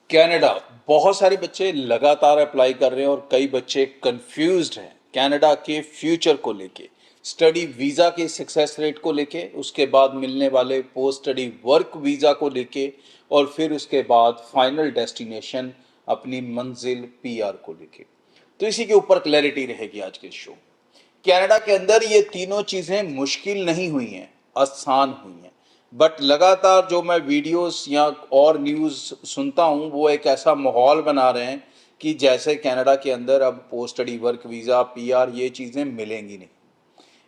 Canada, बहुत सारे बच्चे लगातार अप्लाई कर रहे हैं और कई बच्चे कंफ्यूज्ड हैं कनाडा के फ्यूचर को लेके, स्टडी वीज़ा के सक्सेस रेट को लेके, उसके बाद मिलने वाले पोस्ट स्टडी वर्क वीज़ा को लेके और फिर उसके बाद फाइनल डेस्टिनेशन अपनी मंजिल पीआर को लेके। तो इसी के ऊपर क्लैरिटी रहेगी आज के शो। कनाडा के अंदर ये तीनों चीज़ें मुश्किल नहीं हुई हैं, आसान हुई हैं। बट लगातार जो मैं वीडियोस या और न्यूज़ सुनता हूँ वो एक ऐसा माहौल बना रहे हैं कि जैसे कनाडा के अंदर अब post study work visa PR ये चीज़ें मिलेंगी नहीं।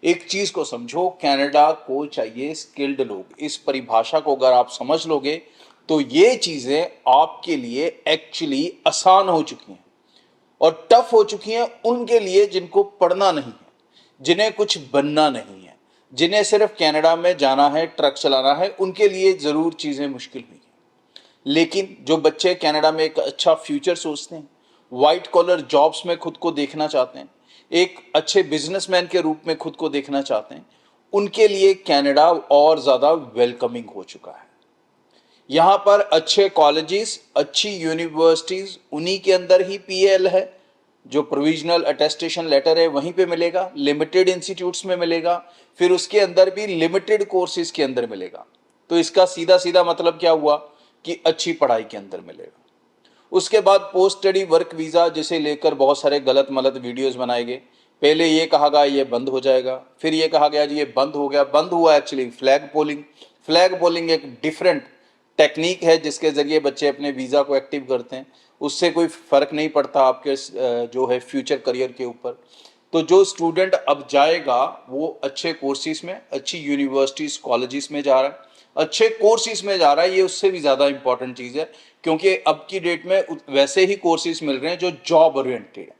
एक चीज़ को समझो, कनाडा को चाहिए स्किल्ड लोग। इस परिभाषा को अगर आप समझ लोगे तो ये चीज़ें आपके लिए एक्चुअली आसान हो चुकी हैं और टफ हो चुकी हैं उनके लिए जिनको पढ़ना नहीं है, जिन्हें कुछ बनना नहीं है, जिन्हें सिर्फ कनाडा में जाना है, ट्रक चलाना है, उनके लिए ज़रूर चीज़ें मुश्किल हुई हैं। लेकिन जो बच्चे कनाडा में एक अच्छा फ्यूचर सोचते हैं, वाइट कॉलर जॉब्स में खुद को देखना चाहते हैं, एक अच्छे बिजनेसमैन के रूप में खुद को देखना चाहते हैं, उनके लिए कनाडा और ज़्यादा वेलकमिंग हो चुका है। यहाँ पर अच्छे कॉलेजेस, अच्छी यूनिवर्सिटीज़, उन्हीं के अंदर ही पीएल है, जो प्रोविजनल अटेस्टेशन लेटर है वहीं पे मिलेगा, लिमिटेड इंस्टीट्यूट्स में मिलेगा, फिर उसके अंदर भी लिमिटेड कोर्सेज के अंदर मिलेगा। तो इसका सीधा सीधा मतलब क्या हुआ कि अच्छी पढ़ाई के अंदर मिलेगा। उसके बाद पोस्ट स्टडी वर्क वीज़ा जिसे लेकर बहुत सारे गलत मलत वीडियोस बनाए गए। पहले ये कहा गया ये बंद हो जाएगा, फिर ये कहा गया जी ये बंद हो गया। बंद हुआ actually flag polling. Flag polling एक डिफरेंट टेक्निक है जिसके ज़रिए बच्चे अपने वीज़ा को एक्टिव करते हैं। उससे कोई फ़र्क नहीं पड़ता आपके जो है फ्यूचर करियर के ऊपर। तो जो स्टूडेंट अब जाएगा वो अच्छे कोर्सेज में, अच्छी यूनिवर्सिटीज़ कॉलेजेस में जा रहा है, अच्छे कोर्सेज में जा रहा है। ये उससे भी ज़्यादा इंपॉर्टेंट चीज़ है क्योंकि अब की डेट में वैसे ही कोर्सेज मिल रहे हैं जो जॉब ओरिएंटेड है।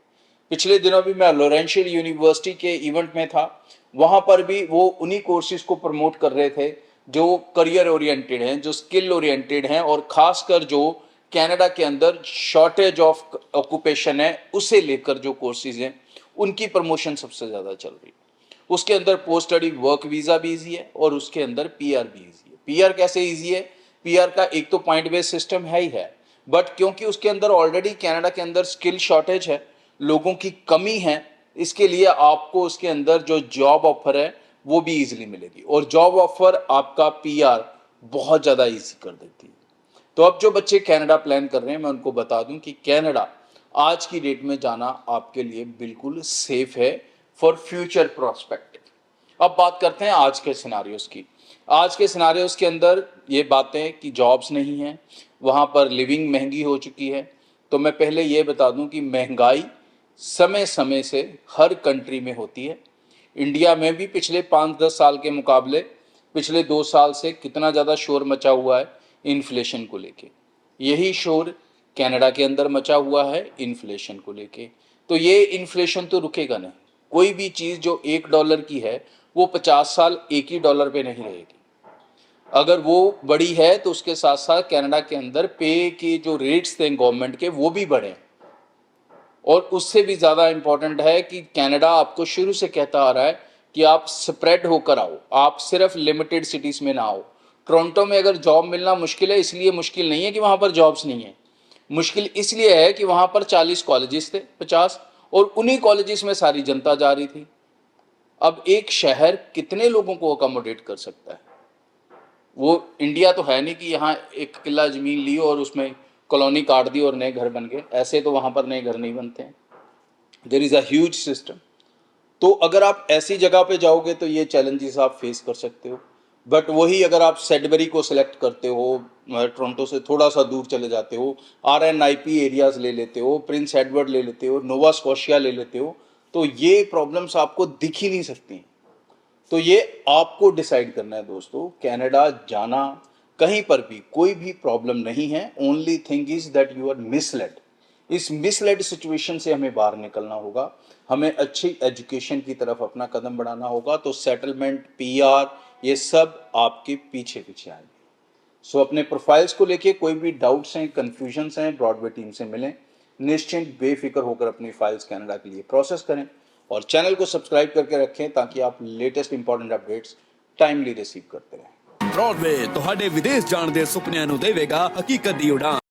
पिछले दिनों भी मैं लॉरेंशियल यूनिवर्सिटी के इवेंट में था, वहाँ पर भी वो उन्हीं कोर्सेज को प्रमोट कर रहे थे जो करियर ओरिएंटेड हैं, जो स्किल ओरिएंटेड हैं और ख़ासकर जो कनाडा के अंदर शॉर्टेज ऑफ ऑक्यूपेशन है उसे लेकर जो कोर्सेज हैं उनकी प्रमोशन सबसे ज़्यादा चल रही है। उसके अंदर पोस्ट स्टडी वर्क वीज़ा भी ईजी है और उसके अंदर पीआर भी ईजी है। पीआर कैसे ईजी है? पीआर का एक तो पॉइंट बेस्ड सिस्टम है ही है, बट क्योंकि उसके अंदर ऑलरेडी कनाडा के अंदर स्किल शॉर्टेज है, लोगों की कमी है, इसके लिए आपको उसके अंदर जो जॉब ऑफर है वो भी ईजिली मिलेगी और जॉब ऑफर आपका पीआर बहुत ज़्यादा ईजी कर देती है। तो अब जो बच्चे कनाडा प्लान कर रहे हैं मैं उनको बता दूं कि कनाडा आज की डेट में जाना आपके लिए बिल्कुल सेफ है फॉर फ्यूचर प्रोस्पेक्टिव। अब बात करते हैं आज के सिनारियोस की। आज के सिनारियोस के अंदर ये बातें कि जॉब्स नहीं हैं, वहाँ पर लिविंग महंगी हो चुकी है। तो मैं पहले ये बता दूं कि महंगाई समय समय से हर कंट्री में होती है। इंडिया में भी पिछले 5-10 साल के मुकाबले पिछले 2 साल से कितना ज़्यादा शोर मचा हुआ है इन्फ्लेशन को लेके। यही शोर कनाडा के अंदर मचा हुआ है इन्फ्लेशन को लेके। तो ये इन्फ्लेशन तो रुकेगा नहीं। कोई भी चीज़ जो $1 की है वो 50 साल एक ही डॉलर पे नहीं रहेगी। अगर वो बड़ी है तो उसके साथ साथ कनाडा के अंदर पे के जो रेट्स थे गवर्नमेंट के वो भी बढ़े। और उससे भी ज़्यादा इम्पोर्टेंट है कि कनाडा आपको शुरू से कहता आ रहा है कि आप स्प्रेड होकर आओ, आप सिर्फ लिमिटेड सिटीज़ में ना आओ। टोरंटो में अगर जॉब मिलना मुश्किल है, इसलिए मुश्किल नहीं है कि वहाँ पर जॉब्स नहीं है, मुश्किल इसलिए है कि वहाँ पर 40 कॉलेजेस थे, 50, और उन्हीं कॉलेजेस में सारी जनता जा रही थी। अब एक शहर कितने लोगों को अकोमोडेट कर सकता है? वो इंडिया तो है नहीं कि यहाँ एक किला ज़मीन ली और उसमें कॉलोनी काट दी और नए घर बन गए। ऐसे तो वहाँ पर नए घर नहीं बनते हैं। There is a huge system. तो अगर आप ऐसी जगह पे जाओगे तो ये चैलेंजेस आप फेस कर सकते हो। बट वही अगर आप सेडबरी को सिलेक्ट करते हो, टोरंटो से थोड़ा सा दूर चले जाते हो, RNIP एरियाज़ ले लेते हो, प्रिंस एडवर्ड ले लेते हो, नोवा स्कॉशिया ले लेते हो, तो ये प्रॉब्लम्स आपको दिख ही नहीं सकती। तो ये आपको डिसाइड करना है दोस्तों। कनाडा जाना कहीं पर भी कोई भी प्रॉब्लम नहीं है। Only thing is that you are misled. इस मिसलेड सिचुएशन से हमें बाहर निकलना होगा। हमें अच्छी एजुकेशन की तरफ अपना कदम बढ़ाना होगा। तो सेटलमेंट, पीआर, ये सब आपके पीछे पीछे आएंगे। सो अपने प्रोफाइल्स को लेके कोई भी डाउट्स हैं, कन्फ्यूजन्स हैं, ब्रॉडवे टीम से मिलें। निश्चिंत बेफिक्र होकर अपनी फाइल्स कनाडा के लिए प्रोसेस करें और चैनल को सब्सक्राइब करके रखें ताकि आप latest important updates timely receive करते रहें। ब्रॉडवे ਤੁਹਾਡੇ ਵਿਦੇਸ਼ ਜਾਣ ਦੇ ਸੁਪਨਿਆਂ ਨੂੰ ਦੇਵੇਗਾ ਹਕੀਕਤ ਦੀ ਉਡਾਨ।